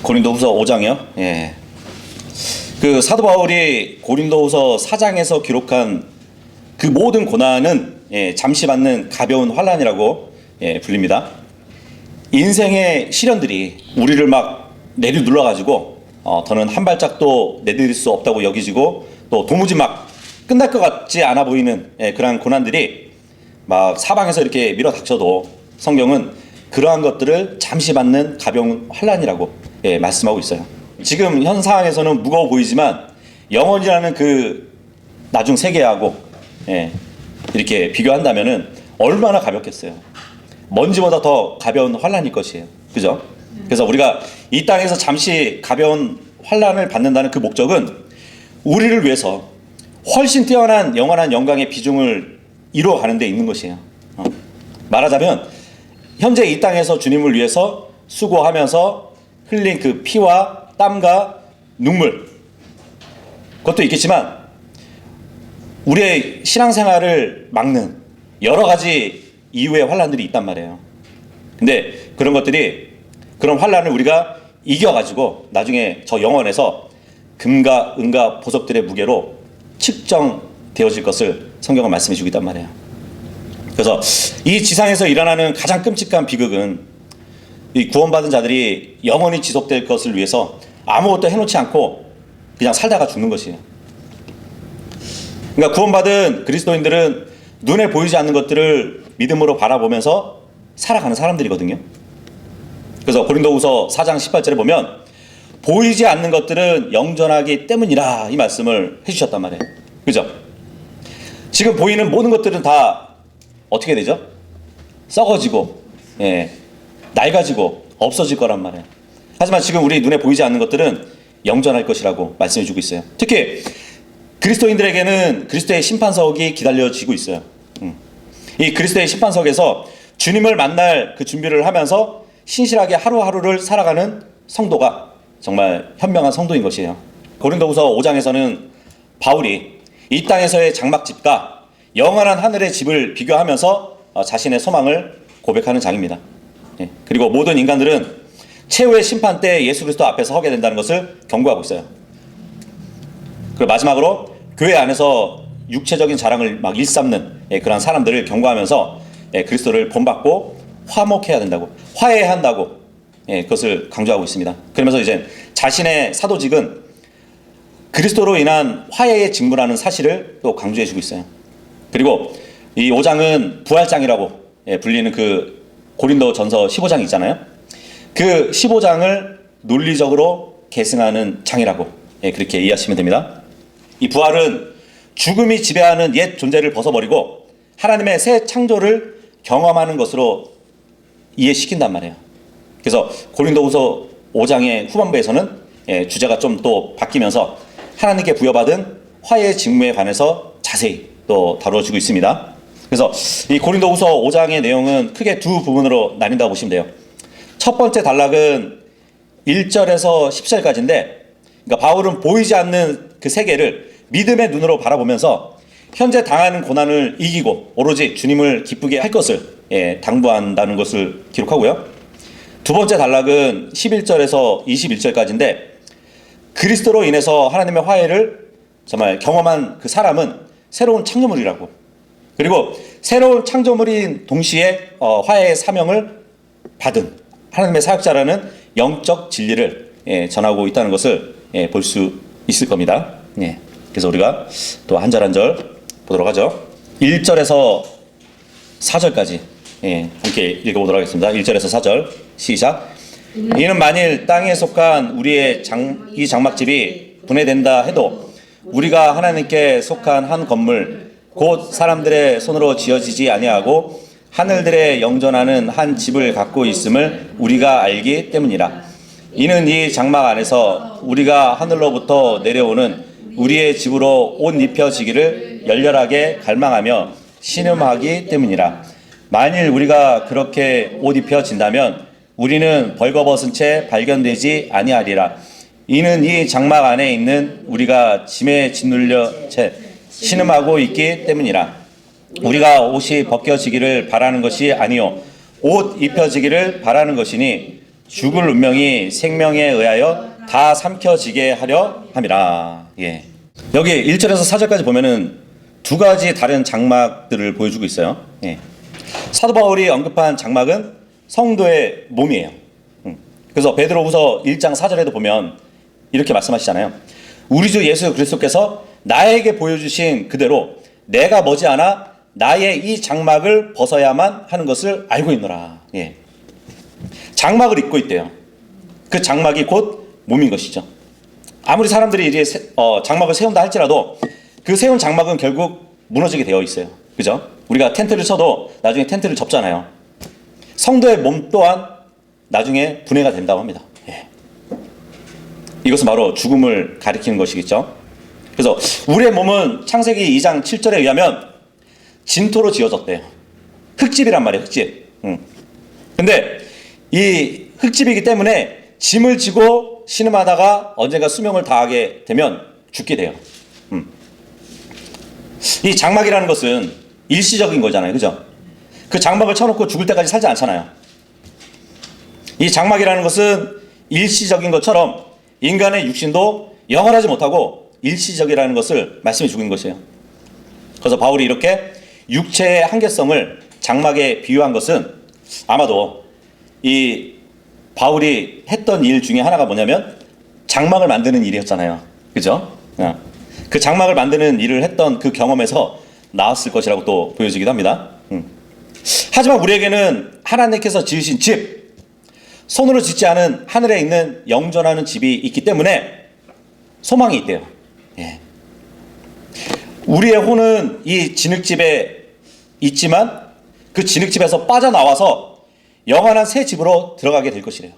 고린도후서 5장이요. 예. 그 사도 바울이 고린도후서 4장에서 기록한 그 모든 고난은 잠시 받는 가벼운 환난이라고 불립니다. 인생의 시련들이 우리를 막 내리눌러 가지고 더는 한 발짝도 내디딜 수 없다고 여기지고 또 도무지 막 끝날 것 같지 않아 보이는 그러한 고난들이 막 사방에서 이렇게 밀어닥쳐도 성경은 그러한 것들을 잠시 받는 가벼운 환난이라고 말씀하고 있어요. 지금 현 상황에서는 무거워 보이지만 영원이라는 그 나중 세계하고 이렇게 비교한다면은 얼마나 가볍겠어요. 먼지보다 더 가벼운 환난일 것이에요. 그죠? 그래서 우리가 이 땅에서 잠시 가벼운 환난을 받는다는 그 목적은 우리를 위해서 훨씬 뛰어난 영원한 영광의 비중을 이루어가는 데 있는 것이에요. 말하자면 현재 이 땅에서 주님을 위해서 수고하면서 흘린 그 피와 땀과 눈물, 그것도 있겠지만 우리의 신앙생활을 막는 여러 가지 이후의 환난들이 있단 말이에요. 근데 그런 것들이, 그런 환난을 우리가 이겨가지고 나중에 저 영원에서 금과 은과 보석들의 무게로 측정되어질 것을 성경은 말씀해 주고 있단 말이에요. 그래서 이 지상에서 일어나는 가장 끔찍한 비극은 이 구원받은 자들이 영원히 지속될 것을 위해서 아무것도 해놓지 않고 그냥 살다가 죽는 것이에요. 그러니까 구원받은 그리스도인들은 눈에 보이지 않는 것들을 믿음으로 바라보면서 살아가는 사람들이거든요. 그래서 고린도후서 4장 18절에 보면 보이지 않는 것들은 영전하기 때문이라 이 말씀을 해주셨단 말이에요. 그죠? 지금 보이는 모든 것들은 다 어떻게 되죠? 썩어지고 낡아지고 없어질 거란 말이에요. 하지만 지금 우리 눈에 보이지 않는 것들은 영전할 것이라고 말씀해 주고 있어요. 특히 그리스도인들에게는 그리스도의 심판석이 기다려지고 있어요. 이 그리스도의 심판석에서 주님을 만날 그 준비를 하면서 신실하게 하루하루를 살아가는 성도가 정말 현명한 성도인 것이에요. 고린도후서 5장에서는 바울이 이 땅에서의 장막집과 영원한 하늘의 집을 비교하면서 자신의 소망을 고백하는 장입니다. 그리고 모든 인간들은 최후의 심판 때 예수 그리스도 앞에서 서게 된다는 것을 경고하고 있어요. 그리고 마지막으로 교회 안에서 육체적인 자랑을 막 일삼는 그런 사람들을 경고하면서 그리스도를 본받고 화목해야 된다고, 화해해야 한다고 그것을 강조하고 있습니다. 그러면서 이제 자신의 사도직은 그리스도로 인한 화해의 직무라는 사실을 또 강조해주고 있어요. 그리고 이 5장은 부활장이라고 불리는 그 고린도전서 15장 있잖아요. 그 15장을 논리적으로 계승하는 장이라고 그렇게 이해하시면 됩니다. 이 부활은 죽음이 지배하는 옛 존재를 벗어버리고 하나님의 새 창조를 경험하는 것으로 이해시킨단 말이에요. 그래서 고린도후서 5장의 후반부에서는 주제가 좀 또 바뀌면서 하나님께 부여받은 화해의 직무에 관해서 자세히 또 다루어지고 있습니다. 그래서 이 고린도후서 5장의 내용은 크게 두 부분으로 나뉜다고 보시면 돼요. 첫 번째 단락은 1절에서 10절까지인데, 그러니까 바울은 보이지 않는 그 세계를 믿음의 눈으로 바라보면서 현재 당하는 고난을 이기고 오로지 주님을 기쁘게 할 것을 당부한다는 것을 기록하고요. 두 번째 단락은 11절에서 21절까지인데, 그리스도로 인해서 하나님의 화해를 정말 경험한 그 사람은 새로운 창조물이라고, 그리고 새로운 창조물인 동시에 화해의 사명을 받은 하나님의 사역자라는 영적 진리를 전하고 있다는 것을 볼 수 있을 겁니다. 그래서 우리가 또 한 절 한 절 보도록 하죠. 1절에서 4절까지 함께 읽어보도록 하겠습니다. 1절에서 4절 시작. 이는 만일 땅에 속한 우리의 이 장막집이 분해된다 해도 우리가 하나님께 속한 한 건물 곧 사람들의 손으로 지어지지 아니하고 하늘들에 영전하는 한 집을 갖고 있음을 우리가 알기 때문이라. 이는 이 장막 안에서 우리가 하늘로부터 내려오는 우리의 집으로 옷 입혀지기를 열렬하게 갈망하며 신음하기 때문이라. 만일 우리가 그렇게 옷 입혀진다면 우리는 벌거벗은 채 발견되지 아니하리라. 이는 이 장막 안에 있는 우리가 짐에 짓눌려 채 신음하고 있기 때문이라. 우리가 옷이 벗겨지기를 바라는 것이 아니요 옷 입혀지기를 바라는 것이니 죽을 운명이 생명에 의하여 다 삼켜지게 하려 함이라. 예. 여기 1절에서 4절까지 보면은 두 가지 다른 장막들을 보여주고 있어요. 예. 사도 바울이 언급한 장막은 성도의 몸이에요. 그래서 베드로후서 1장 4절에도 보면 이렇게 말씀하시잖아요. 우리 주 예수 그리스도께서 나에게 보여주신 그대로 내가 머지않아 나의 이 장막을 벗어야만 하는 것을 알고 있노라. 예. 장막을 입고 있대요. 그 장막이 곧 몸인 것이죠. 아무리 사람들이 이제 장막을 세운다 할지라도 그 세운 장막은 결국 무너지게 되어 있어요. 그죠? 우리가 텐트를 쳐도 나중에 텐트를 접잖아요. 성도의 몸 또한 나중에 분해가 된다고 합니다. 예. 이것은 바로 죽음을 가리키는 것이겠죠. 그래서 우리의 몸은 창세기 2장 7절에 의하면 진토로 지어졌대요. 흙집이란 말이에요. 흙집. 근데 이 흙집이기 때문에 짐을 지고 신음하다가 언젠가 수명을 다하게 되면 죽게 돼요. 이 장막이라는 것은 일시적인 거잖아요. 그죠? 그 장막을 쳐놓고 죽을 때까지 살지 않잖아요. 이 장막이라는 것은 일시적인 것처럼 인간의 육신도 영원하지 못하고 일시적이라는 것을 말씀해 주고 있는 것이에요. 그래서 바울이 이렇게 육체의 한계성을 장막에 비유한 것은 아마도 이 바울이 했던 일 중에 하나가 뭐냐면 장막을 만드는 일이었잖아요. 그죠? 그 장막을 만드는 일을 했던 그 경험에서 나왔을 것이라고 또 보여지기도 합니다. 하지만 우리에게는 하나님께서 지으신 집, 손으로 짓지 않은 하늘에 있는 영존하는 집이 있기 때문에 소망이 있대요. 예. 우리의 혼은 이 진흙집에 있지만 그 진흙집에서 빠져나와서 영원한 새 집으로 들어가게 될 것이래요.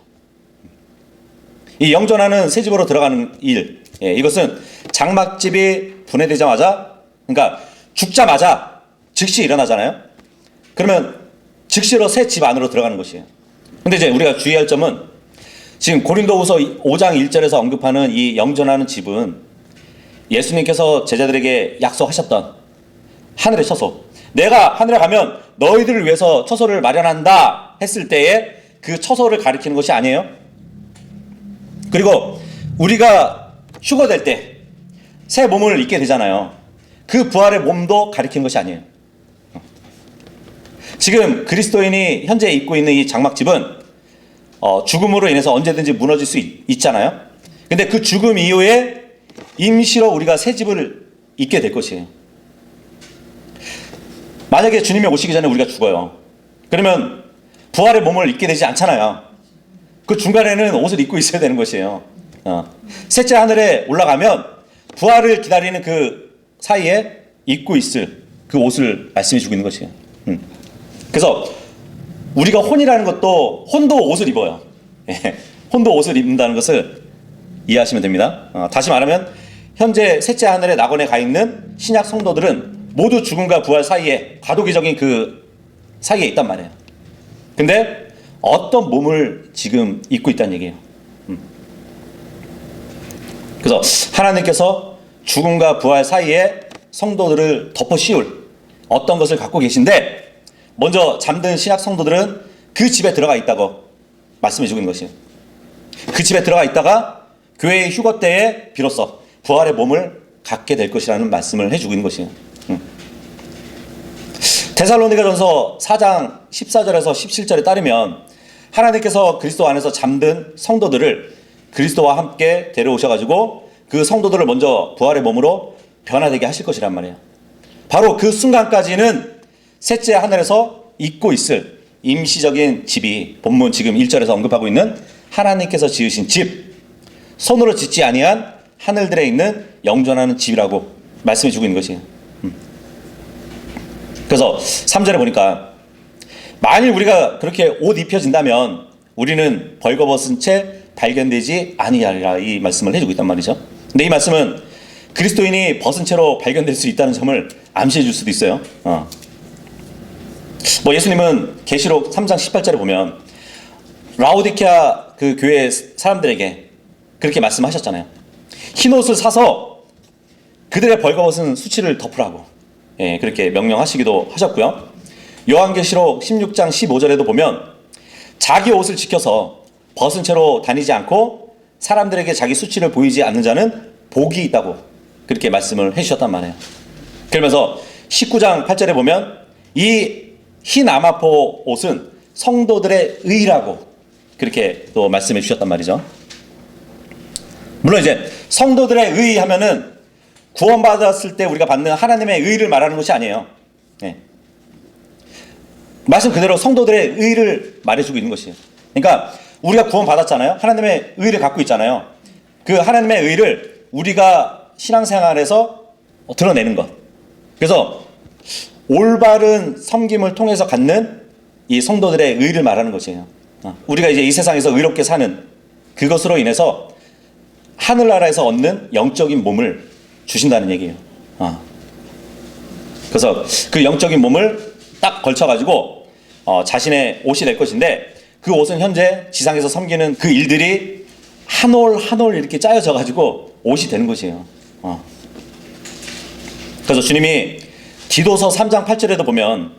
이 영존하는 새 집으로 들어가는 일, 예, 이것은 장막집이 분해되자마자, 그러니까 죽자마자 즉시 일어나잖아요. 그러면 즉시로 새 집 안으로 들어가는 것이에요. 근데 이제 우리가 주의할 점은 지금 고린도후서 5장 1절에서 언급하는 이 영존하는 집은 예수님께서 제자들에게 약속하셨던 하늘의 처소, 내가 하늘에 가면 너희들을 위해서 처소를 마련한다 했을 때에 그 처소를 가리키는 것이 아니에요. 그리고 우리가 휴거될 때 새 몸을 입게 되잖아요. 그 부활의 몸도 가리키는 것이 아니에요. 지금 그리스도인이 현재 입고 있는 이 장막집은 죽음으로 인해서 언제든지 무너질 수 있잖아요. 근데 그 죽음 이후에 임시로 우리가 새 집을 입게 될 것이에요. 만약에 주님이 오시기 전에 우리가 죽어요. 그러면 부활의 몸을 입게 되지 않잖아요. 그 중간에는 옷을 입고 있어야 되는 것이에요. 셋째 하늘에 올라가면 부활을 기다리는 그 사이에 입고 있을 그 옷을 말씀해 주고 있는 것이에요. 그래서 우리가 혼이라는 것도 혼도 옷을 입어요. 예, 혼도 옷을 입는다는 것을 이해하시면 됩니다. 다시 말하면 현재 셋째 하늘의 낙원에 가 있는 신약 성도들은 모두 죽음과 부활 사이에 과도기적인 그 사이에 있단 말이에요. 근데 어떤 몸을 지금 입고 있다는 얘기예요. 그래서 하나님께서 죽음과 부활 사이에 성도들을 덮어 씌울 어떤 것을 갖고 계신데, 먼저 잠든 신약 성도들은 그 집에 들어가 있다고 말씀해 주고 있는 것이에요. 그 집에 들어가 있다가 교회의 휴거 때에 비로소 부활의 몸을 갖게 될 것이라는 말씀을 해주고 있는 것이에요. 데살로니가전서 4장 14절에서 17절에 따르면 하나님께서 그리스도 안에서 잠든 성도들을 그리스도와 함께 데려오셔가지고 그 성도들을 먼저 부활의 몸으로 변화되게 하실 것이란 말이에요. 바로 그 순간까지는 셋째 하늘에서 입고 있을 임시적인 집이 본문 지금 1절에서 언급하고 있는 하나님께서 지으신 집, 손으로 짓지 아니한 하늘들에 있는 영존하는 집이라고 말씀해 주고 있는 것이에요. 그래서 3절에 보니까 만일 우리가 그렇게 옷 입혀진다면 우리는 벌거벗은 채 발견되지 아니하리라, 이 말씀을 해주고 있단 말이죠. 근데 이 말씀은 그리스도인이 벗은 채로 발견될 수 있다는 점을 암시해 줄 수도 있어요. 뭐 예수님은 계시록 3장 18절에 보면 라오디케아 그 교회 사람들에게 그렇게 말씀하셨잖아요. 흰 옷을 사서 그들의 벌거벗은 수치를 덮으라고, 예, 그렇게 명령하시기도 하셨고요. 요한계시록 16장 15절에도 보면 자기 옷을 지켜서 벗은 채로 다니지 않고 사람들에게 자기 수치를 보이지 않는 자는 복이 있다고 그렇게 말씀을 해주셨단 말이에요. 그러면서 19장 8절에 보면 이 흰 아마포 옷은 성도들의 의라고 그렇게 또 말씀해 주셨단 말이죠. 물론 이제 성도들의 의 하면은 구원받았을 때 우리가 받는 하나님의 의를 말하는 것이 아니에요. 네. 말씀 그대로 성도들의 의를 말해주고 있는 것이에요. 그러니까 우리가 구원받았잖아요. 하나님의 의를 갖고 있잖아요. 그 하나님의 의를 우리가 신앙생활에서 드러내는 것. 그래서 올바른 섬김을 통해서 갖는 이 성도들의 의를 말하는 것이에요. 우리가 이제 이 세상에서 의롭게 사는 그것으로 인해서 하늘나라에서 얻는 영적인 몸을 주신다는 얘기예요. 그래서 그 영적인 몸을 딱 걸쳐가지고 자신의 옷이 될 것인데 그 옷은 현재 지상에서 섬기는 그 일들이 한 올 한 올 이렇게 짜여져 가지고 옷이 되는 것이에요. 그래서 주님이 디도서 3장 8절에도 보면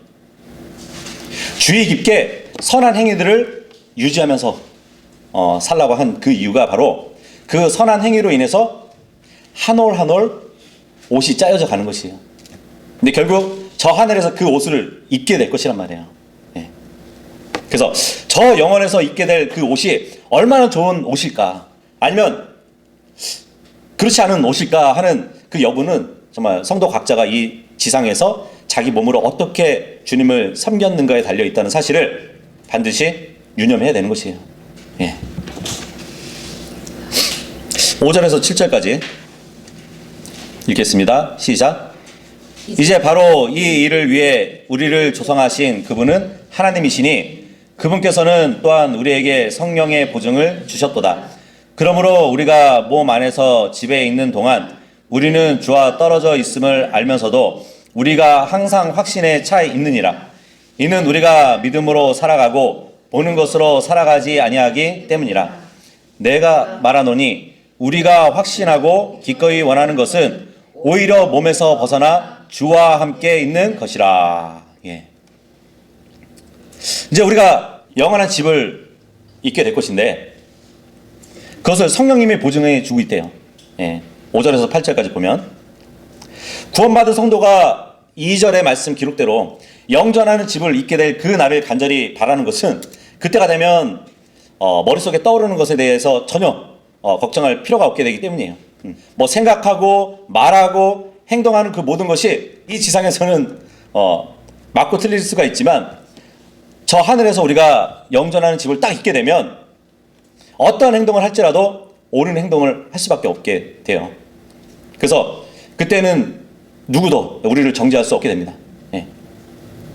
주의 깊게 선한 행위들을 유지하면서 살라고 한 그 이유가 바로 그 선한 행위로 인해서 한 올 한 올 옷이 짜여져 가는 것이에요. 근데 결국 저 하늘에서 그 옷을 입게 될 것이란 말이에요. 네. 그래서 저 영원에서 입게 될 그 옷이 얼마나 좋은 옷일까, 아니면 그렇지 않은 옷일까 하는 그 여부는 정말 성도 각자가 이 지상에서 자기 몸으로 어떻게 주님을 섬겼는가에 달려 있다는 사실을 반드시 유념해야 되는 것이에요. 예. 5절에서 7절까지 읽겠습니다. 시작. 이제 바로 이 일을 위해 우리를 조성하신 그분은 하나님이시니 그분께서는 또한 우리에게 성령의 보증을 주셨도다. 그러므로 우리가 몸 안에서 집에 있는 동안 우리는 주와 떨어져 있음을 알면서도 우리가 항상 확신에 차 있느니라. 이는 우리가 믿음으로 살아가고 보는 것으로 살아가지 아니하기 때문이라. 내가 말하노니 우리가 확신하고 기꺼이 원하는 것은 오히려 몸에서 벗어나 주와 함께 있는 것이라. 예. 이제 우리가 영원한 집을 있게 될 것인데 그것을 성령님이 보증해 주고 있대요. 예. 5절에서 8절까지 보면 구원받은 성도가 2절의 말씀 기록대로 영전하는 집을 있게 될 그 날을 간절히 바라는 것은 그때가 되면 머릿속에 떠오르는 것에 대해서 전혀 걱정할 필요가 없게 되기 때문이에요. 뭐 생각하고 말하고 행동하는 그 모든 것이 이 지상에서는 맞고 틀릴 수가 있지만 저 하늘에서 우리가 영전하는 집을 딱 있게 되면 어떠한 행동을 할지라도 옳은 행동을 할 수밖에 없게 돼요. 그래서 그때는 누구도 우리를 정죄할 수 없게 됩니다. 예.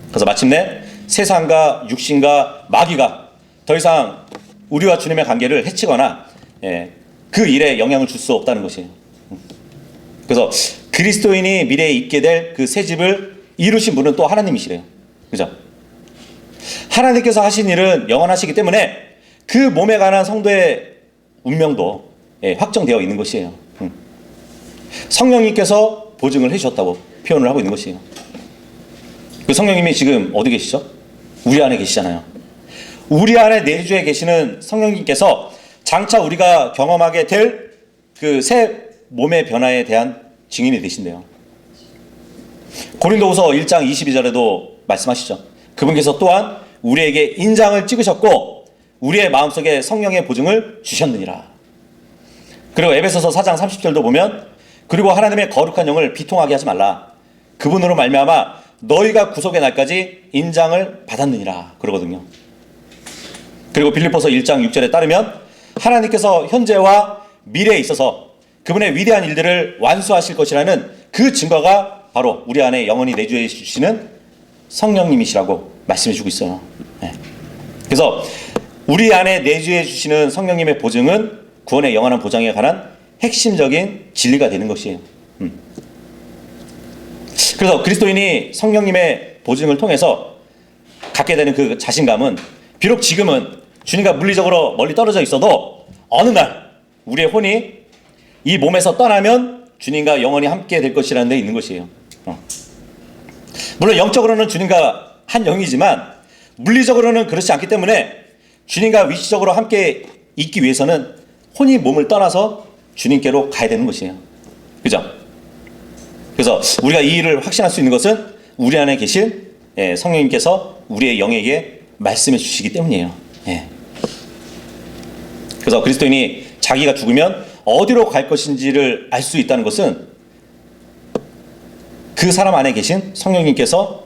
그래서 마침내 세상과 육신과 마귀가 더 이상 우리와 주님의 관계를 해치거나 그 일에 영향을 줄 수 없다는 것이에요. 그래서 그리스도인이 미래에 있게 될 그 새 집을 이루신 분은 또 하나님이시래요. 그죠? 하나님께서 하신 일은 영원하시기 때문에 그 몸에 관한 성도의 운명도 확정되어 있는 것이에요. 성령님께서 보증을 해주셨다고 표현을 하고 있는 것이에요. 그 성령님이 지금 어디 계시죠? 우리 안에 계시잖아요. 우리 안에 내주에 계시는 성령님께서 장차 우리가 경험하게 될 그 새 몸의 변화에 대한 증인이 되신대요. 고린도후서 1장 22절에도 말씀하시죠. 그분께서 또한 우리에게 인장을 찍으셨고 우리의 마음속에 성령의 보증을 주셨느니라. 그리고 에베소서 4장 30절도 보면 그리고 하나님의 거룩한 영을 비통하게 하지 말라. 그분으로 말미암아 너희가 구속의 날까지 인장을 받았느니라 그러거든요. 그리고 빌립보서 1장 6절에 따르면 하나님께서 현재와 미래에 있어서 그분의 위대한 일들을 완수하실 것이라는 그 증거가 바로 우리 안에 영원히 내주해 주시는 성령님이시라고 말씀해 주고 있어요. 네. 그래서 우리 안에 내주해 주시는 성령님의 보증은 구원의 영원한 보장에 관한 핵심적인 진리가 되는 것이에요. 그래서 그리스도인이 성령님의 보증을 통해서 갖게 되는 그 자신감은 비록 지금은 주님과 물리적으로 멀리 떨어져 있어도 어느 날 우리의 혼이 이 몸에서 떠나면 주님과 영원히 함께 될 것이라는 데 있는 것이에요. 물론 영적으로는 주님과 한 영이지만 물리적으로는 그렇지 않기 때문에 주님과 위치적으로 함께 있기 위해서는 혼이 몸을 떠나서 주님께로 가야 되는 것이에요. 그죠? 그래서 우리가 이 일을 확신할 수 있는 것은 우리 안에 계신 성령님께서 우리의 영에게 말씀해 주시기 때문이에요. 그래서 그리스도인이 자기가 죽으면 어디로 갈 것인지를 알 수 있다는 것은 그 사람 안에 계신 성령님께서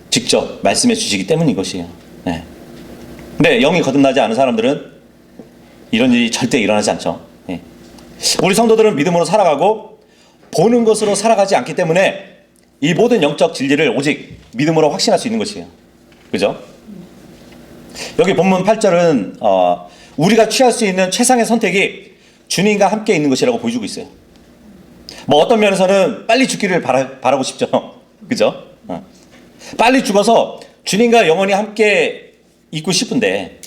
직접 말씀해 주시기 때문인 것이에요. 근데 영이 거듭나지 않은 사람들은 이런 일이 절대 일어나지 않죠. 우리 성도들은 믿음으로 살아가고 보는 것으로 살아가지 않기 때문에 이 모든 영적 진리를 오직 믿음으로 확신할 수 있는 것이에요. 그죠? 여기 본문 8절은 우리가 취할 수 있는 최상의 선택이 주님과 함께 있는 것이라고 보여주고 있어요. 뭐 어떤 면에서는 빨리 죽기를 바라고 싶죠. 그죠? 빨리 죽어서 주님과 영원히 함께 있고 싶은데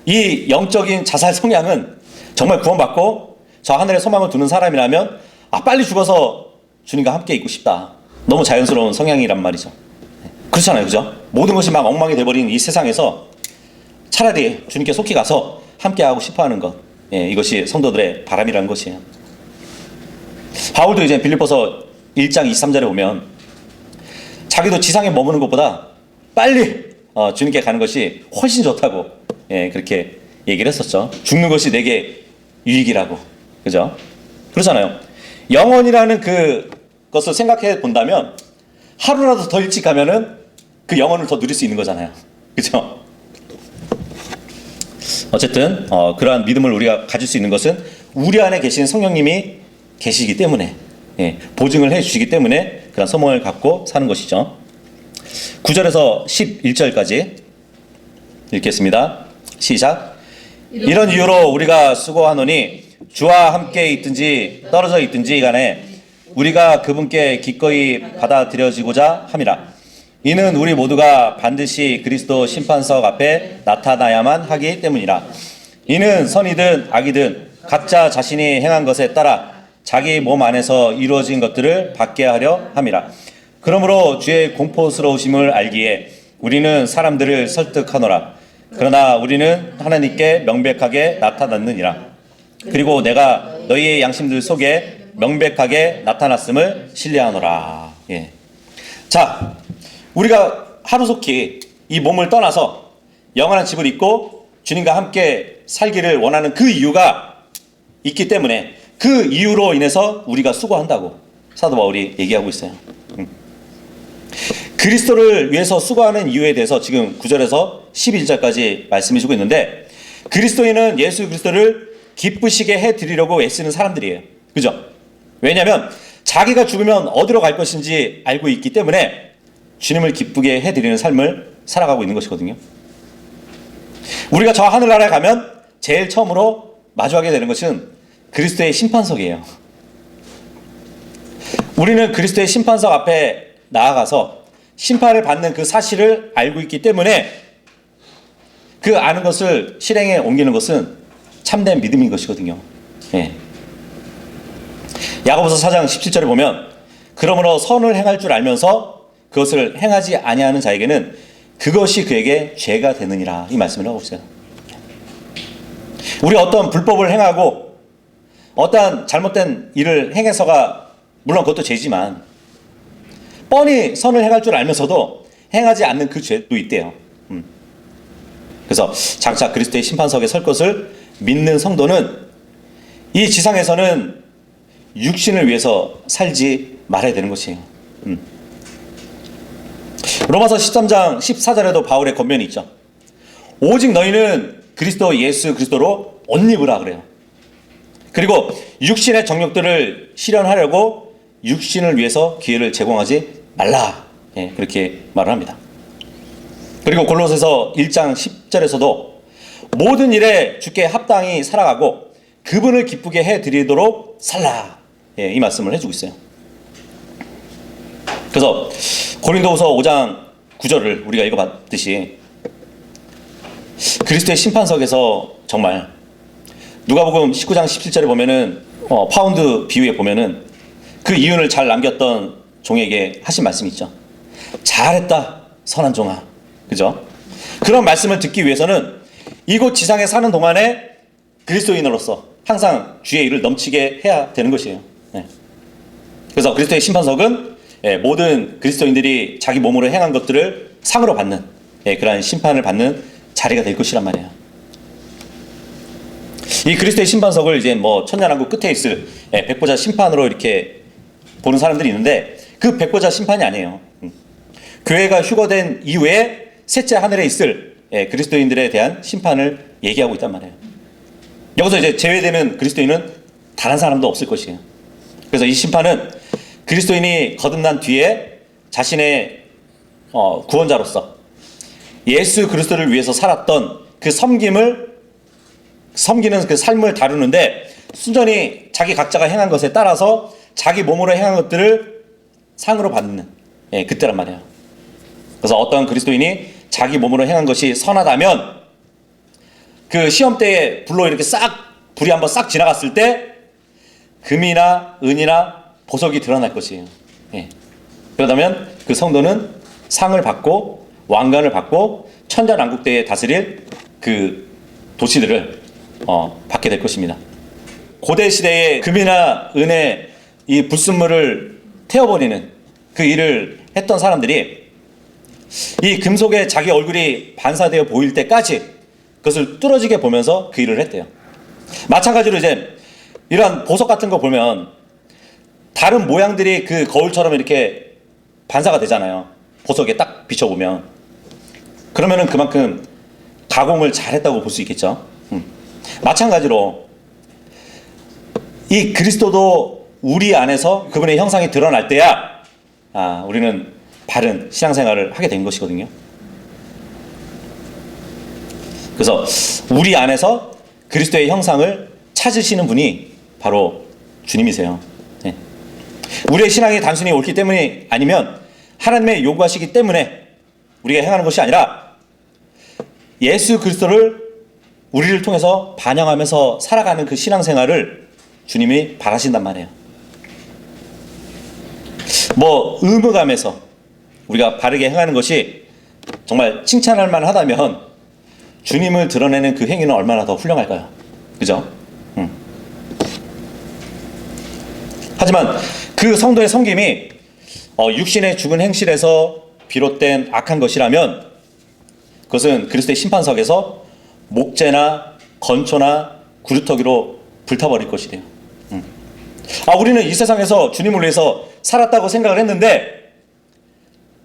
이 영적인 자살 성향은 정말 구원받고 저 하늘에 소망을 두는 사람이라면 빨리 죽어서 주님과 함께 있고 싶다. 너무 자연스러운 성향이란 말이죠. 그렇잖아요. 그죠? 모든 것이 막 엉망이 돼버린 이 세상에서 차라리 주님께 속히 가서 함께하고 싶어하는 것, 이것이 성도들의 바람이라는 것이에요. 바울도 이제 빌립보서 1장 23절에 보면 자기도 지상에 머무는 것보다 빨리 주님께 가는 것이 훨씬 좋다고 그렇게 얘기를 했었죠. 죽는 것이 내게 유익이라고. 그죠? 그렇잖아요. 영원이라는 그것을 생각해 본다면 하루라도 더 일찍 가면은 그 영혼을 더 누릴 수 있는 거잖아요. 그죠? 어쨌든 그러한 믿음을 우리가 가질 수 있는 것은 우리 안에 계신 성령님이 계시기 때문에 보증을 해 주시기 때문에 그런 소망을 갖고 사는 것이죠. 9절에서 11절까지 읽겠습니다. 시작. 이런 이유로 우리가 수고하노니 주와 함께 있든지 떨어져 있든지 간에 우리가 그분께 기꺼이 받아들여지고자 함이라. 이는 우리 모두가 반드시 그리스도 심판석 앞에 나타나야만 하기 때문이라. 이는 선이든 악이든 각자 자신이 행한 것에 따라 자기 몸 안에서 이루어진 것들을 받게 하려 함이라. 그러므로 주의 공포스러우심을 알기에 우리는 사람들을 설득하노라. 그러나 우리는 하나님께 명백하게 나타났느니라. 그리고 내가 너희의 양심들 속에 명백하게 나타났음을 신뢰하노라. 자, 우리가 하루속히 이 몸을 떠나서 영원한 집을 잊고 주님과 함께 살기를 원하는 그 이유가 있기 때문에 그 이유로 인해서 우리가 수고한다고 사도 바울이 얘기하고 있어요. 그리스도를 위해서 수고하는 이유에 대해서 지금 9절에서 12절까지 말씀해 주고 있는데 그리스도인은 예수 그리스도를 기쁘시게 해드리려고 애쓰는 사람들이에요. 그죠? 왜냐하면 자기가 죽으면 어디로 갈 것인지 알고 있기 때문에 주님을 기쁘게 해드리는 삶을 살아가고 있는 것이거든요. 우리가 저 하늘나라에 가면 제일 처음으로 마주하게 되는 것은 그리스도의 심판석이에요. 우리는 그리스도의 심판석 앞에 나아가서 심판을 받는 그 사실을 알고 있기 때문에 그 아는 것을 실행에 옮기는 것은 참된 믿음인 것이거든요. 야고보서 4장 17절에 보면 그러므로 선을 행할 줄 알면서 그것을 행하지 아니하는 자에게는 그것이 그에게 죄가 되느니라 이 말씀을 하고 있어요. 우리 어떤 불법을 행하고 어떠한 잘못된 일을 행해서가 물론 그것도 죄지만 뻔히 선을 행할 줄 알면서도 행하지 않는 그 죄도 있대요. 그래서 장차 그리스도의 심판석에 설 것을 믿는 성도는 이 지상에서는 육신을 위해서 살지 말아야 되는 것이에요. 로마서 13장 14절에도 바울의 권면이 있죠. 오직 너희는 그리스도 예수 그리스도로 옷 입으라 그래요. 그리고 육신의 정욕들을 실현하려고 육신을 위해서 기회를 제공하지 말라. 그렇게 말을 합니다. 그리고 골로새서 1장 10절에서도 모든 일에 주께 합당히 살아가고 그분을 기쁘게 해드리도록 살라. 이 말씀을 해주고 있어요. 그래서 고린도후서 5장 9절을 우리가 읽어봤듯이 그리스도의 심판석에서 정말 누가복음 19장 17절에 보면은 파운드 비유에 보면은 그 이윤을 잘 남겼던 종에게 하신 말씀이 있죠. 잘했다 선한 종아. 그죠? 그런 말씀을 듣기 위해서는 이곳 지상에 사는 동안에 그리스도인으로서 항상 주의 일을 넘치게 해야 되는 것이에요. 네. 그래서 그리스도의 심판석은 모든 그리스도인들이 자기 몸으로 행한 것들을 상으로 받는 그러한 심판을 받는 자리가 될 것이란 말이에요. 이 그리스도의 심판석을 이제 뭐 천년왕국 끝에 있을 백보자 심판으로 이렇게 보는 사람들이 있는데, 그 백보자 심판이 아니에요. 교회가 휴거된 이후에 셋째 하늘에 있을 그리스도인들에 대한 심판을 얘기하고 있단 말이에요. 여기서 이제 제외되는 그리스도인은 단 한 사람도 없을 것이에요. 그래서 이 심판은 그리스도인이 거듭난 뒤에 자신의 구원자로서 예수 그리스도를 위해서 살았던 그 섬기는 그 삶을 다루는데, 순전히 자기 각자가 행한 것에 따라서 자기 몸으로 행한 것들을 상으로 받는 그때란 말이에요. 그래서 어떤 그리스도인이 자기 몸으로 행한 것이 선하다면 그 시험대에 불로 이렇게 불이 한번 싹 지나갔을 때 금이나 은이나 보석이 드러날 것이에요. 그러다면 그 성도는 상을 받고 왕관을 받고 천년왕국대에 다스릴 그 도시들을 받게 될 것입니다. 고대 시대에 금이나 은의 이 불순물을 태워버리는 그 일을 했던 사람들이 이 금속에 자기 얼굴이 반사되어 보일 때까지 그것을 뚫어지게 보면서 그 일을 했대요. 마찬가지로 이제 이러한 보석 같은 거 보면 다른 모양들이 그 거울처럼 이렇게 반사가 되잖아요. 보석에 딱 비춰보면. 그러면은 그만큼 가공을 잘했다고 볼 수 있겠죠. 마찬가지로 이 그리스도도 우리 안에서 그분의 형상이 드러날 때야 우리는 바른 신앙생활을 하게 된 것이거든요. 그래서 우리 안에서 그리스도의 형상을 찾으시는 분이 바로 주님이세요. 네. 우리의 신앙이 단순히 옳기 때문이 아니면 하나님의 요구하시기 때문에 우리가 행하는 것이 아니라 예수 그리스도를 우리를 통해서 반영하면서 살아가는 그 신앙생활을 주님이 바라신단 말이에요. 뭐 의무감에서 우리가 바르게 행하는 것이 정말 칭찬할 만하다면 주님을 드러내는 그 행위는 얼마나 더 훌륭할까요? 그죠? 하지만 그 성도의 섬김이 육신의 죽은 행실에서 비롯된 악한 것이라면 그것은 그리스도의 심판석에서 목재나 건초나 구루터기로 불타버릴 것이래요. 우리는 이 세상에서 주님을 위해서 살았다고 생각을 했는데,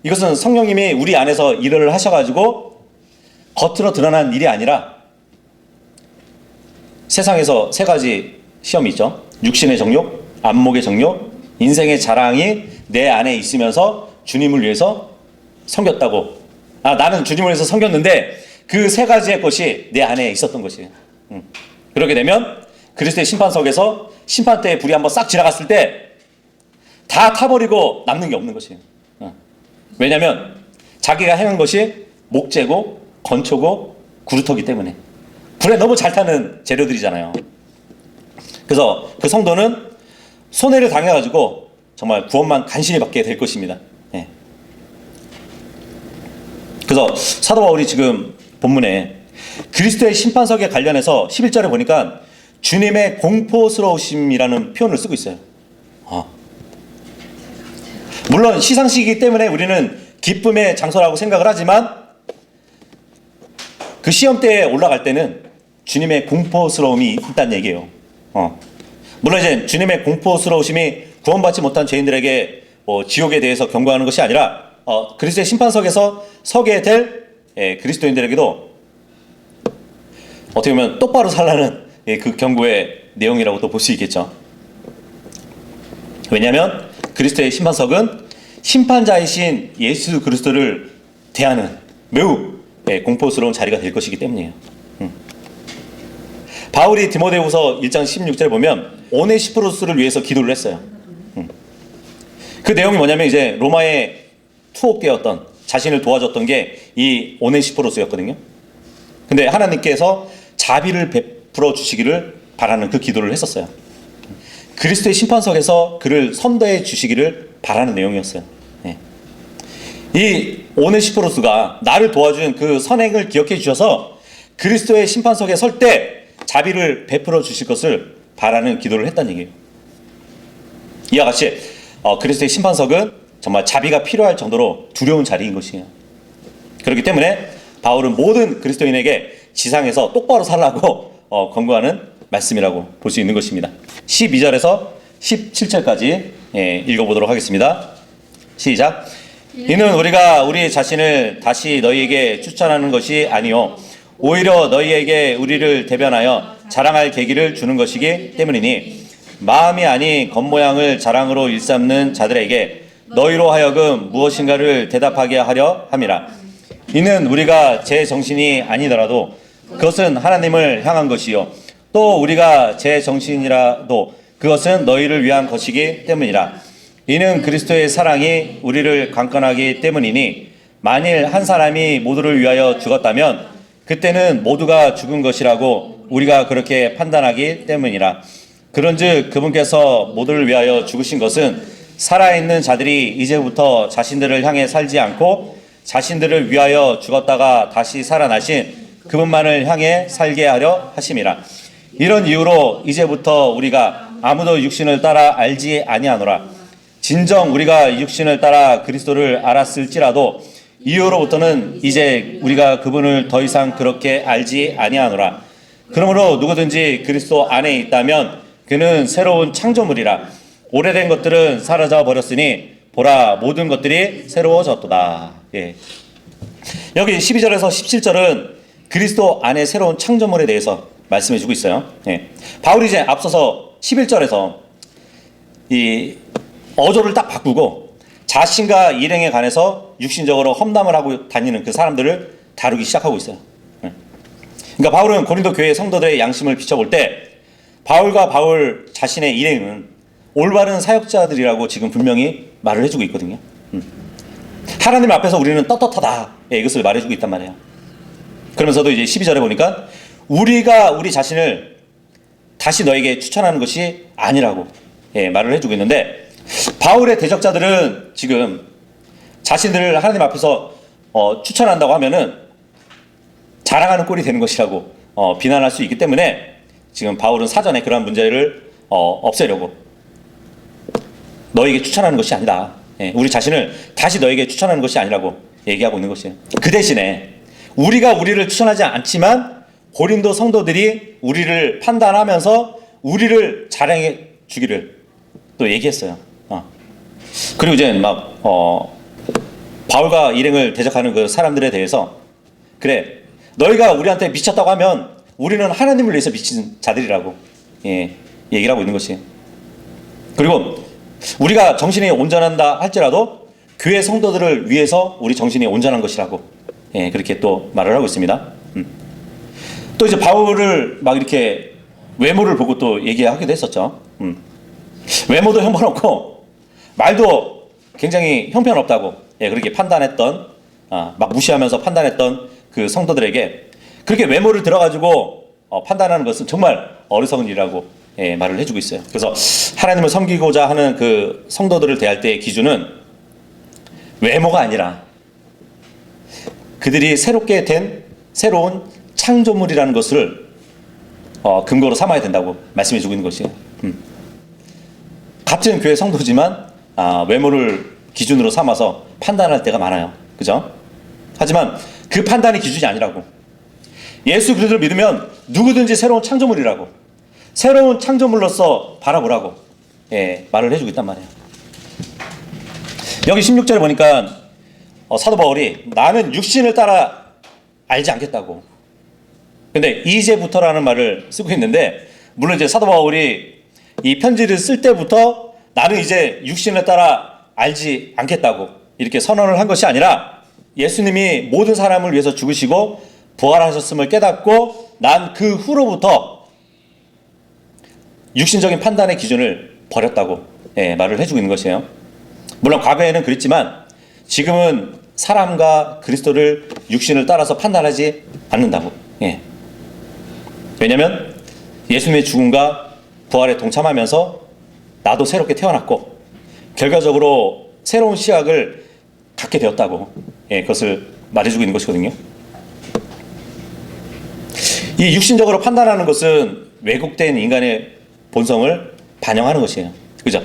이것은 성령님이 우리 안에서 일을 하셔가지고 겉으로 드러난 일이 아니라 세상에서 세 가지 시험이 있죠. 육신의 정욕, 안목의 정욕, 인생의 자랑이 내 안에 있으면서 주님을 위해서 섬겼다고. 나는 주님을 위해서 섬겼는데 그 세 가지의 것이 내 안에 있었던 것이에요. 그렇게 되면 그리스도의 심판석에서 심판대에 불이 한번 싹 지나갔을 때 다 타버리고 남는 게 없는 것이에요. 왜냐하면 자기가 행한 것이 목재고 건초고 구루터기 때문에 불에 너무 잘 타는 재료들이잖아요. 그래서 그 성도는 손해를 당해가지고 정말 구원만 간신히 받게 될 것입니다. 그래서 사도 바울이 지금 본문에 그리스도의 심판석에 관련해서 11절에 보니까 주님의 공포스러우심이라는 표현을 쓰고 있어요. 물론 시상식이기 때문에 우리는 기쁨의 장소라고 생각을 하지만 그 시험대에 올라갈 때는 주님의 공포스러움이 있다는 얘기예요. 물론 이제 주님의 공포스러우심이 구원받지 못한 죄인들에게 지옥에 대해서 경고하는 것이 아니라 그리스도의 심판석에서 서게 될 그리스도인들에게도 어떻게 보면 똑바로 살라는 그 경고의 내용이라고도 볼 수 있겠죠. 왜냐하면 그리스도의 심판석은 심판자이신 예수 그리스도를 대하는 매우 공포스러운 자리가 될 것이기 때문이에요. 바울이 디모데후서 1장 16절에 보면 오네시포루스를 위해서 기도를 했어요. 그 내용이 뭐냐면 이제 로마의 투옥되었던 자신을 도와줬던 게 이 오네시포루스였거든요. 근데 하나님께서 자비를 베풀어 주시기를 바라는 그 기도를 했었어요. 그리스도의 심판석에서 그를 선대해 주시기를 바라는 내용이었어요. 이 오네시포루스가 나를 도와준 그 선행을 기억해 주셔서 그리스도의 심판석에 설 때 자비를 베풀어 주실 것을 바라는 기도를 했다는 얘기예요. 이와 같이 그리스도의 심판석은 정말 자비가 필요할 정도로 두려운 자리인 것이에요. 그렇기 때문에 바울은 모든 그리스도인에게 지상에서 똑바로 살라고 권고하는 말씀이라고 볼 수 있는 것입니다. 12절에서 17절까지 읽어보도록 하겠습니다. 시작. 이는 우리가 우리 자신을 다시 너희에게 추천하는 것이 아니요 오히려 너희에게 우리를 대변하여 자랑할 계기를 주는 것이기 때문이니 마음이 아닌 겉모양을 자랑으로 일삼는 자들에게 너희로 하여금 무엇인가를 대답하게 하려 함이라. 이는 우리가 제 정신이 아니더라도 그것은 하나님을 향한 것이요 또 우리가 제 정신이라도 그것은 너희를 위한 것이기 때문이라. 이는 그리스도의 사랑이 우리를 강건하기 때문이니 만일 한 사람이 모두를 위하여 죽었다면 그때는 모두가 죽은 것이라고 우리가 그렇게 판단하기 때문이라. 그런즉 그분께서 모두를 위하여 죽으신 것은 살아있는 자들이 이제부터 자신들을 향해 살지 않고 자신들을 위하여 죽었다가 다시 살아나신 그분만을 향해 살게 하려 하심이라. 이런 이유로 이제부터 우리가 아무도 육신을 따라 알지 아니하노라. 진정 우리가 육신을 따라 그리스도를 알았을지라도 이후로부터는 이제 우리가 그분을 더 이상 그렇게 알지 아니하노라. 그러므로 누구든지 그리스도 안에 있다면 그는 새로운 창조물이라. 오래된 것들은 사라져 버렸으니 보라 모든 것들이 새로워졌도다. 여기 12절에서 17절은 그리스도 안에 새로운 창조물에 대해서 말씀해 주고 있어요. 바울이 이제 앞서서 11절에서 이 어조를 딱 바꾸고 자신과 일행에 관해서 육신적으로 험담을 하고 다니는 그 사람들을 다루기 시작하고 있어요. 그러니까 바울은 고린도 교회 성도들의 양심을 비춰볼 때 바울과 바울 자신의 일행은 올바른 사역자들이라고 지금 분명히 말을 해주고 있거든요. 하나님 앞에서 우리는 떳떳하다. 이것을 말해주고 있단 말이에요. 그러면서도 이제 12절에 보니까 우리가 우리 자신을 다시 너에게 추천하는 것이 아니라고 말을 해주고 있는데 바울의 대적자들은 지금 자신들을 하나님 앞에서 추천한다고 하면은 자랑하는 꼴이 되는 것이라고 비난할 수 있기 때문에 지금 바울은 사전에 그러한 문제를 없애려고 너에게 추천하는 것이 아니다. 우리 자신을 다시 너에게 추천하는 것이 아니라고 얘기하고 있는 것이에요. 그 대신에 우리가 우리를 추천하지 않지만 고린도 성도들이 우리를 판단하면서 우리를 자랑해 주기를 또 얘기했어요. 그리고 이제 막 바울과 일행을 대적하는 그 사람들에 대해서 그래 너희가 우리한테 미쳤다고 하면 우리는 하나님을 위해서 미친 자들이라고 얘기를 하고 있는 것이에요. 그리고 우리가 정신이 온전한다 할지라도 교회 성도들을 위해서 우리 정신이 온전한 것이라고 그렇게 또 말을 하고 있습니다. 또 이제 바울을 막 이렇게 외모를 보고 또 얘기하기도 했었죠. 외모도 형편없고 말도 굉장히 형편없다고 그렇게 판단했던 막 무시하면서 판단했던 그 성도들에게 그렇게 외모를 들어가지고 판단하는 것은 정말 어리석은 일이라고 말을 해주고 있어요. 그래서 하나님을 섬기고자 하는 그 성도들을 대할 때의 기준은 외모가 아니라 그들이 새롭게 된 새로운 창조물이라는 것을 근거로 삼아야 된다고 말씀해 주고 있는 것이에요. 같은 교회 성도지만 외모를 기준으로 삼아서 판단할 때가 많아요. 그죠? 하지만 그 판단이 기준이 아니라고. 예수 그리스도를 믿으면 누구든지 새로운 창조물이라고. 새로운 창조물로서 바라보라고 말을 해주고 있단 말이에요. 여기 16절에 보니까 사도 바울이 나는 육신을 따라 알지 않겠다고. 근데 이제부터라는 말을 쓰고 있는데 물론 이제 사도 바울이 이 편지를 쓸 때부터 나는 이제 육신을 따라 알지 않겠다고 이렇게 선언을 한 것이 아니라 예수님이 모든 사람을 위해서 죽으시고 부활하셨음을 깨닫고 난 그 후로부터 육신적인 판단의 기준을 버렸다고 말을 해주고 있는 것이에요. 물론 과거에는 그랬지만 지금은 사람과 그리스도를 육신을 따라서 판단하지 않는다고. 왜냐하면 예수님의 죽음과 부활에 동참하면서 나도 새롭게 태어났고 결과적으로 새로운 시각을 갖게 되었다고 그것을 말해주고 있는 것이거든요. 이 육신적으로 판단하는 것은 왜곡된 인간의 본성을 반영하는 것이에요. 그죠?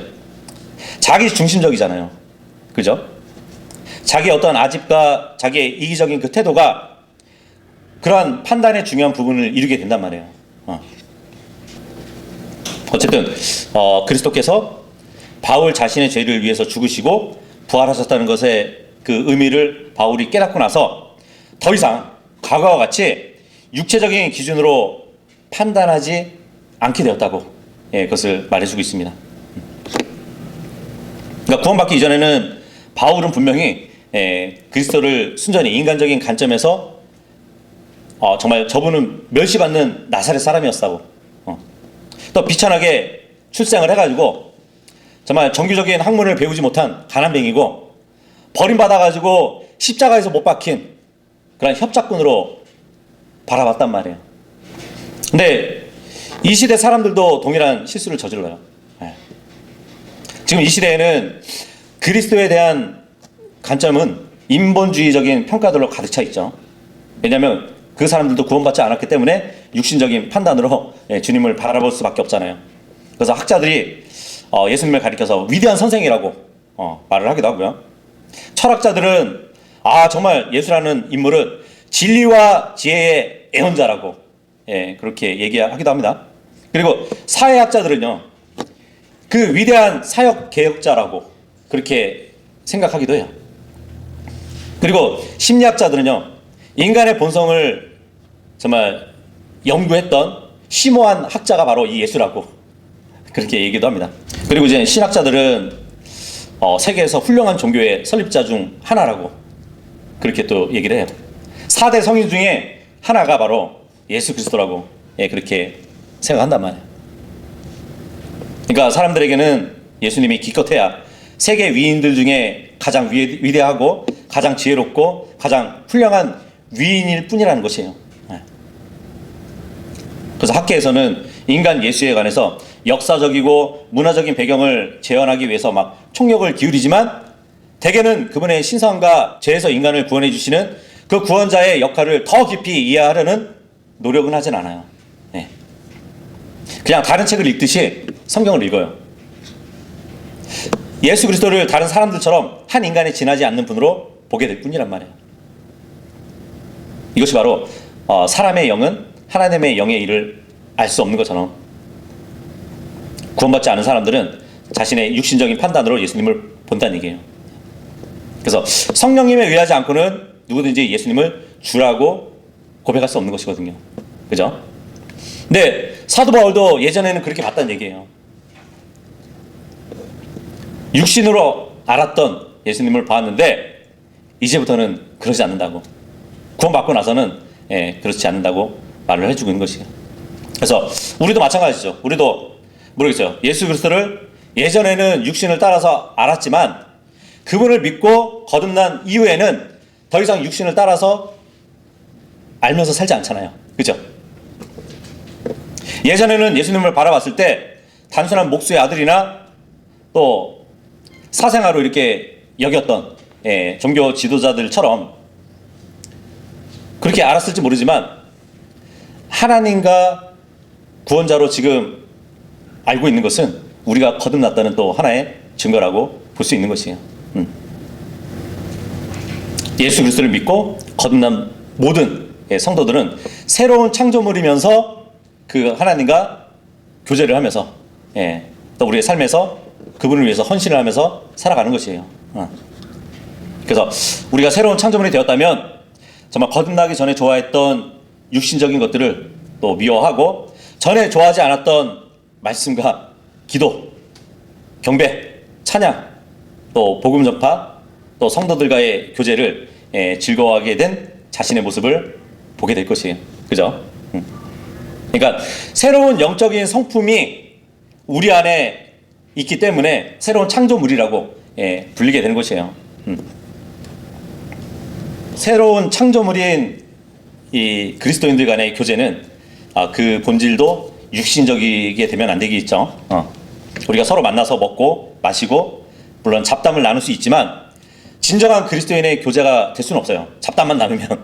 자기 중심적이잖아요. 그죠? 자기 어떤 아집과 자기의 이기적인 그 태도가 그러한 판단의 중요한 부분을 이루게 된단 말이에요. 어쨌든 그리스도께서 바울 자신의 죄를 위해서 죽으시고 부활하셨다는 것의 그 의미를 바울이 깨닫고 나서 더 이상 과거와 같이 육체적인 기준으로 판단하지 않게 되었다고 그것을 말해주고 있습니다. 그러니까 구원받기 이전에는 바울은 분명히 그리스도를 순전히 인간적인 관점에서 정말 저분은 멸시받는 나사렛 사람이었다고, 또 비천하게 출생을 해가지고 정말 정규적인 학문을 배우지 못한 가난뱅이고 버림받아가지고 십자가에서 못 박힌 그런 협작꾼으로 바라봤단 말이에요. 근데 이 시대 사람들도 동일한 실수를 저질러요. 지금 이 시대에는 그리스도에 대한 관점은 인본주의적인 평가들로 가득 차 있죠. 왜냐하면 그 사람들도 구원받지 않았기 때문에 육신적인 판단으로 주님을 바라볼 수밖에 없잖아요. 그래서 학자들이 예수님을 가리켜서 위대한 선생이라고 말을 하기도 하고요. 철학자들은 정말 예수라는 인물은 진리와 지혜의 애언자라고 그렇게 얘기하기도 합니다. 그리고 사회학자들은요, 그 위대한 사역 개혁자라고 그렇게 생각하기도 해요. 그리고 심리학자들은요, 인간의 본성을 정말 연구했던 심오한 학자가 바로 이 예수라고 그렇게 얘기도 합니다. 그리고 이제 신학자들은 세계에서 훌륭한 종교의 설립자 중 하나라고 그렇게 또 얘기를 해요. 4대 성인 중에 하나가 바로 예수 그리스도라고 그렇게 생각한단 말이에요. 그러니까 사람들에게는 예수님이 기껏해야 세계 위인들 중에 가장 위대하고 가장 지혜롭고 가장 훌륭한 위인일 뿐이라는 것이에요. 그래서 학계에서는 인간 예수에 관해서 역사적이고 문화적인 배경을 재현하기 위해서 막 총력을 기울이지만 대개는 그분의 신성과 죄에서 인간을 구원해 주시는 그 구원자의 역할을 더 깊이 이해하려는 노력은 하진 않아요. 그냥 다른 책을 읽듯이 성경을 읽어요. 예수 그리스도를 다른 사람들처럼 한 인간에 지나지 않는 분으로 보게 될 뿐이란 말이에요. 이것이 바로 사람의 영은 하나님의 영의 일을 알 수 없는 것처럼 구원받지 않은 사람들은 자신의 육신적인 판단으로 예수님을 본다는 얘기예요. 그래서 성령님에 의하지 않고는 누구든지 예수님을 주라고 고백할 수 없는 것이거든요. 그죠? 근데 사도 바울도 예전에는 그렇게 봤다는 얘기예요. 육신으로 알았던 예수님을 봤는데 이제부터는 그러지 않는다고, 구원받고 나서는 그렇지 않는다고 말을 해주고 있는 것이에요. 그래서 우리도 마찬가지죠. 우리도 모르겠어요. 예수 그리스도를 예전에는 육신을 따라서 알았지만 그분을 믿고 거듭난 이후에는 더 이상 육신을 따라서 알면서 살지 않잖아요. 그죠? 예전에는 예수님을 바라봤을 때 단순한 목수의 아들이나 또 사생아로 이렇게 여겼던 종교 지도자들처럼 그렇게 알았을지 모르지만 하나님과 구원자로 지금 알고 있는 것은 우리가 거듭났다는 또 하나의 증거라고 볼 수 있는 것이에요. 예수 그리스도를 믿고 거듭난 모든 성도들은 새로운 창조물이면서 그 하나님과 교제를 하면서 또 우리의 삶에서 그분을 위해서 헌신을 하면서 살아가는 것이에요. 그래서 우리가 새로운 창조물이 되었다면 정말 거듭나기 전에 좋아했던 육신적인 것들을 또 미워하고 전에 좋아하지 않았던 말씀과 기도, 경배, 찬양, 또 복음 전파, 또 성도들과의 교제를 즐거워하게 된 자신의 모습을 보게 될 것이에요. 그죠? 그러니까 새로운 영적인 성품이 우리 안에 있기 때문에 새로운 창조물이라고 불리게 되는 것이에요. 새로운 창조물인 이 그리스도인들 간의 교제는 그 본질도 육신적이게 되면 안 되겠죠. 우리가 서로 만나서 먹고 마시고 물론 잡담을 나눌 수 있지만 진정한 그리스도인의 교제가 될 수는 없어요. 잡담만 나누면.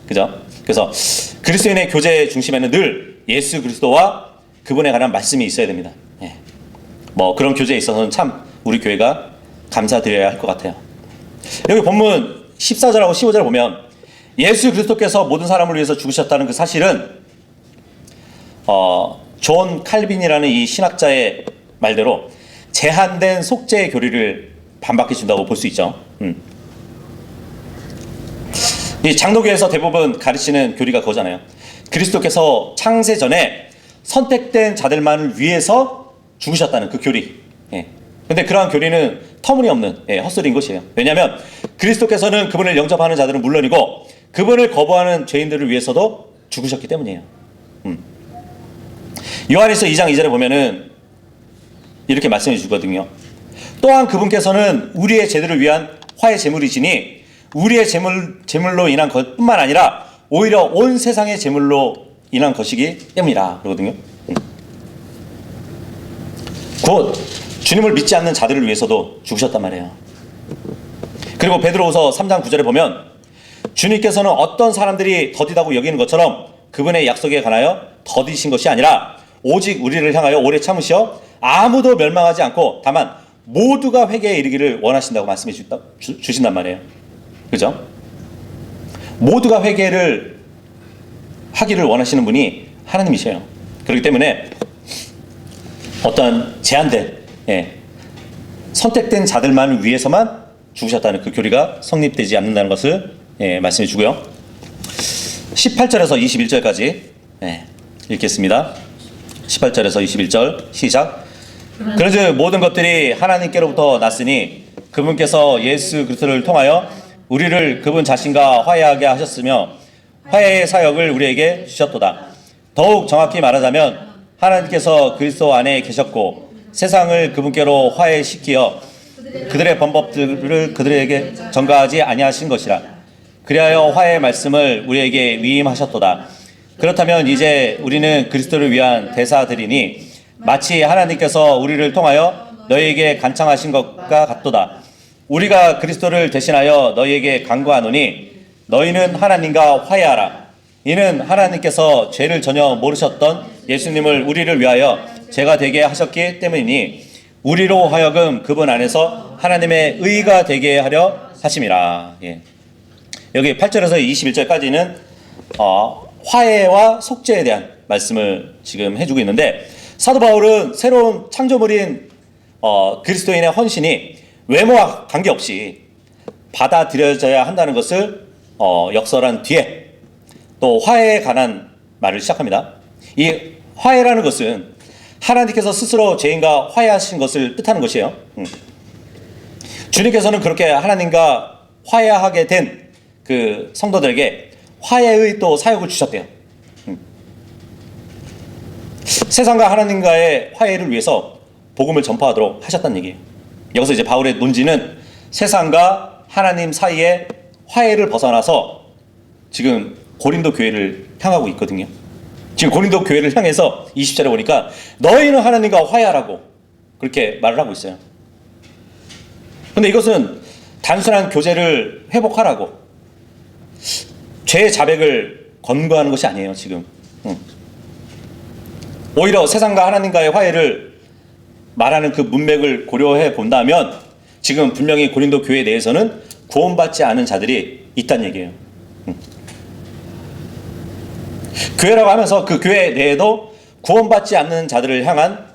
그죠? 그래서 그리스도인의 교제 중심에는 늘 예수 그리스도와 그분에 관한 말씀이 있어야 됩니다. 예. 뭐 그런 교제에 있어서는 참 우리 교회가 감사드려야 할 것 같아요. 여기 본문 14절하고 15절을 보면 예수 그리스도께서 모든 사람을 위해서 죽으셨다는 그 사실은 존 칼빈이라는 이 신학자의 말대로 제한된 속죄의 교리를 반박해 준다고 볼 수 있죠. 이 장로교에서 대부분 가르치는 교리가 그거잖아요. 그리스도께서 창세 전에 선택된 자들만을 위해서 죽으셨다는 그 교리. 예. 근데 그러한 교리는 터무니없는 헛소리인 것이에요. 왜냐하면 그리스도께서는 그분을 영접하는 자들은 물론이고 그분을 거부하는 죄인들을 위해서도 죽으셨기 때문이에요. 요한일서 2장 2절에 보면은 이렇게 말씀해 주거든요. 또한 그분께서는 우리의 죄들을 위한 화해 제물이시니 우리의 제물로 인한 것뿐만 아니라 오히려 온 세상의 제물로 인한 것이기 때문이라 그러거든요. 곧 주님을 믿지 않는 자들을 위해서도 죽으셨단 말이에요. 그리고 베드로후서 3장 9절에 보면 주님께서는 어떤 사람들이 더디다고 여기는 것처럼 그분의 약속에 관하여 더디신 것이 아니라 오직 우리를 향하여 오래 참으시어 아무도 멸망하지 않고 다만 모두가 회개에 이르기를 원하신다고 말씀해 주신단 말이에요. 그죠? 모두가 회개를 하기를 원하시는 분이 하나님이셔요. 그렇기 때문에 어떤 제한된 선택된 자들만을 위해서만 죽으셨다는 그 교리가 성립되지 않는다는 것을 말씀해 주고요. 18절에서 21절까지 읽겠습니다. 18절에서 21절 시작. 그런즉 모든 것들이 하나님께로부터 났으니 그분께서 예수 그리스도를 통하여 우리를 그분 자신과 화해하게 하셨으며 화해의 사역을 우리에게 주셨도다. 더욱 정확히 말하자면 하나님께서 그리스도 안에 계셨고 세상을 그분께로 화해시키어 그들의 범법들을 그들에게 전가하지 아니하신 것이라. 그리하여 화해의 말씀을 우리에게 위임하셨도다. 그렇다면 이제 우리는 그리스도를 위한 대사들이니 마치 하나님께서 우리를 통하여 너희에게 간청하신 것과 같도다. 우리가 그리스도를 대신하여 너희에게 간구하노니 너희는 하나님과 화해하라. 이는 하나님께서 죄를 전혀 모르셨던 예수님을 우리를 위하여 죄가 되게 하셨기 때문이니 우리로 하여금 그분 안에서 하나님의 의가 되게 하려 하심이라. 여기 8절에서 21절까지는 화해와 속죄에 대한 말씀을 지금 해주고 있는데 사도 바울은 새로운 창조물인 그리스도인의 헌신이 외모와 관계없이 받아들여져야 한다는 것을 역설한 뒤에 또 화해에 관한 말을 시작합니다. 이 화해라는 것은 하나님께서 스스로 죄인과 화해하신 것을 뜻하는 것이에요. 주님께서는 그렇게 하나님과 화해하게 된 그 성도들에게 화해의 또 사역을 주셨대요. 세상과 하나님과의 화해를 위해서 복음을 전파하도록 하셨다는 얘기예요. 여기서 이제 바울의 논지는 세상과 하나님 사이의 화해를 벗어나서 지금 고린도 교회를 향하고 있거든요. 지금 고린도 교회를 향해서 20절에 보니까 너희는 하나님과 화해하라고 그렇게 말을 하고 있어요. 근데 이것은 단순한 교제를 회복하라고 죄의 자백을 권고하는 것이 아니에요. 지금 오히려 세상과 하나님과의 화해를 말하는 그 문맥을 고려해 본다면 지금 분명히 고린도 교회 내에서는 구원받지 않은 자들이 있다는 얘기예요. 교회라고 하면서 그 교회 내에도 구원받지 않는 자들을 향한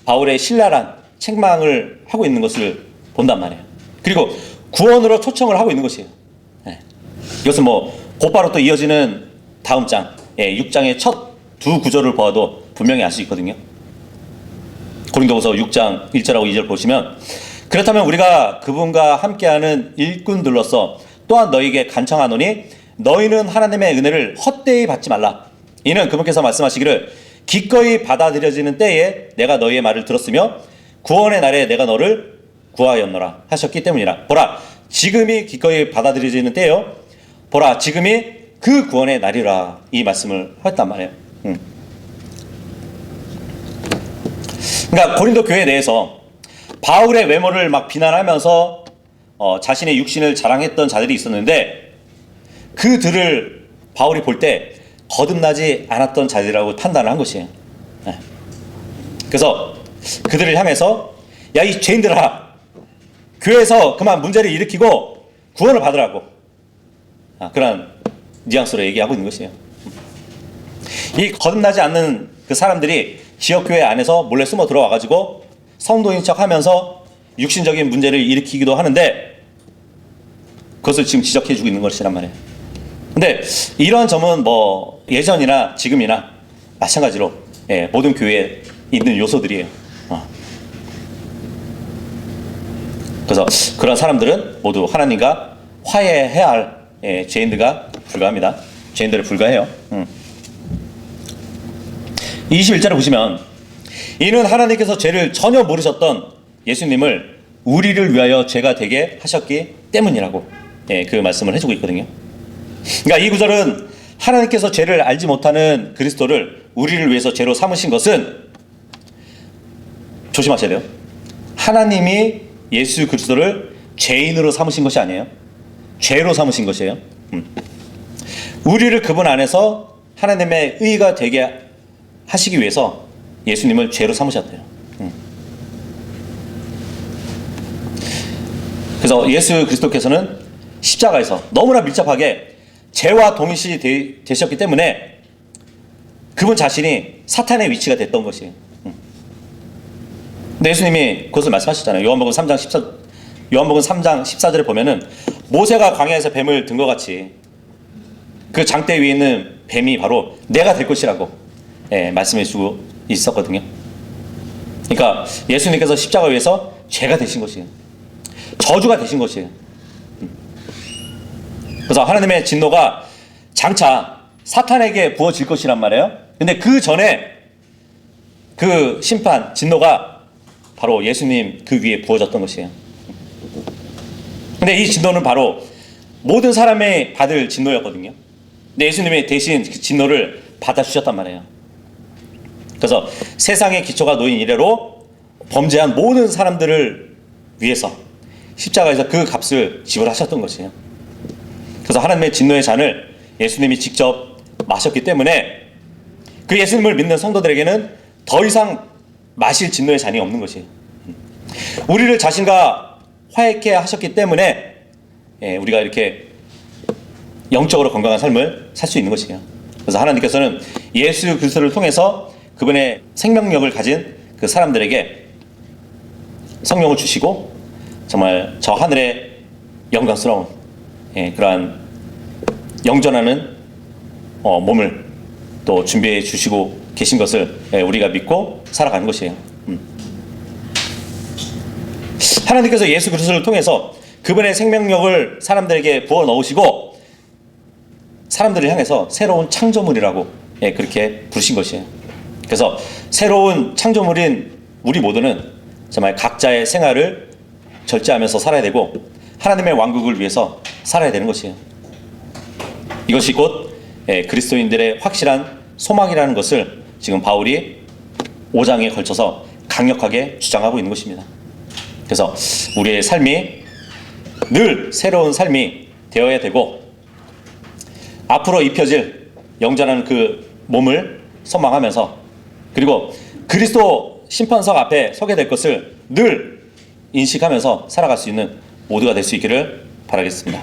바울의 신랄한 책망을 하고 있는 것을 본단 말이에요. 그리고 구원으로 초청을 하고 있는 것이에요. 이것은 뭐 곧바로 또 이어지는 다음 장 6장의 첫 두 구절을 보아도 분명히 알 수 있거든요. 고린도후서 6장 1절하고 2절 보시면 그렇다면 우리가 그분과 함께하는 일꾼들로서 또한 너희에게 간청하노니 너희는 하나님의 은혜를 헛되이 받지 말라. 이는 그분께서 말씀하시기를 기꺼이 받아들여지는 때에 내가 너희의 말을 들었으며 구원의 날에 내가 너를 구하였노라 하셨기 때문이라. 보라 지금이 기꺼이 받아들여지는 때요. 보라 지금이 그 구원의 날이라. 이 말씀을 하였단 말이에요. 그러니까 고린도 교회 내에서 바울의 외모를 막 비난하면서 자신의 육신을 자랑했던 자들이 있었는데 그들을 바울이 볼 때 거듭나지 않았던 자들이라고 판단을 한 것이에요. 네. 그래서 그들을 향해서 야, 이 죄인들아, 교회에서 그만 문제를 일으키고 구원을 받으라고, 그런 뉘앙스로 얘기하고 있는 것이에요. 이 거듭나지 않는 그 사람들이 지역교회 안에서 몰래 숨어 들어와가지고 성도인 척하면서 육신적인 문제를 일으키기도 하는데 그것을 지금 지적해주고 있는 것이란 말이에요. 근데 이런 점은 뭐 예전이나 지금이나 마찬가지로 모든 교회에 있는 요소들이에요. 그래서 그런 사람들은 모두 하나님과 화해해야 할 죄인들과 불과합니다. 죄인들에 불과해요. 21절을 보시면 이는 하나님께서 죄를 전혀 모르셨던 예수님을 우리를 위하여 죄가 되게 하셨기 때문이라고 그 말씀을 해주고 있거든요. 그러니까 이 구절은 하나님께서 죄를 알지 못하는 그리스도를 우리를 위해서 죄로 삼으신 것은, 조심하셔야 돼요, 하나님이 예수 그리스도를 죄인으로 삼으신 것이 아니에요. 죄로 삼으신 것이에요. 우리를 그분 안에서 하나님의 의가 되게 하시기 위해서 예수님을 죄로 삼으셨대요. 그래서 예수 그리스도께서는 십자가에서 너무나 밀접하게 죄와 동일시 되셨기 때문에 그분 자신이 사탄의 위치가 됐던 것이에요. 근데 예수님이 그것을 말씀하셨잖아요. 요한복음 3장 14절에 보면은 모세가 광야에서 뱀을 든 것 같이 그 장대 위에 있는 뱀이 바로 내가 될 것이라고 말씀해 주고 있었거든요. 그러니까 예수님께서 십자가 위에서 죄가 되신 것이에요. 저주가 되신 것이에요. 그래서 하나님의 진노가 장차 사탄에게 부어질 것이란 말이에요. 근데 그 전에 그 심판, 진노가 바로 예수님 그 위에 부어졌던 것이에요. 근데 이 진노는 바로 모든 사람이 받을 진노였거든요. 근데 예수님이 대신 그 진노를 받아주셨단 말이에요. 그래서 세상의 기초가 놓인 이래로 범죄한 모든 사람들을 위해서 십자가에서 그 값을 지불하셨던 것이에요. 그래서 하나님의 진노의 잔을 예수님이 직접 마셨기 때문에 그 예수님을 믿는 성도들에게는 더 이상 마실 진노의 잔이 없는 것이에요. 우리를 자신과 화해케 하셨기 때문에 우리가 이렇게 영적으로 건강한 삶을 살 수 있는 것이에요. 그래서 하나님께서는 예수 그리스도를 통해서 그분의 생명력을 가진 그 사람들에게 성령을 주시고 정말 저 하늘의 영광스러운 그러한 영전하는 몸을 또 준비해 주시고 계신 것을 우리가 믿고 살아가는 것이에요. 하나님께서 예수 그리스도를 통해서 그분의 생명력을 사람들에게 부어 넣으시고 사람들을 향해서 새로운 창조물이라고 그렇게 부르신 것이에요. 그래서 새로운 창조물인 우리 모두는 정말 각자의 생활을 절제하면서 살아야 되고 하나님의 왕국을 위해서 살아야 되는 것이에요. 이것이 곧 그리스도인들의 확실한 소망이라는 것을 지금 바울이 5장에 걸쳐서 강력하게 주장하고 있는 것입니다. 그래서 우리의 삶이 늘 새로운 삶이 되어야 되고 앞으로 입혀질 영전한 그 몸을 선망하면서 그리고 그리스도 심판석 앞에 서게 될 것을 늘 인식하면서 살아갈 수 있는 모두가 될 수 있기를 바라겠습니다.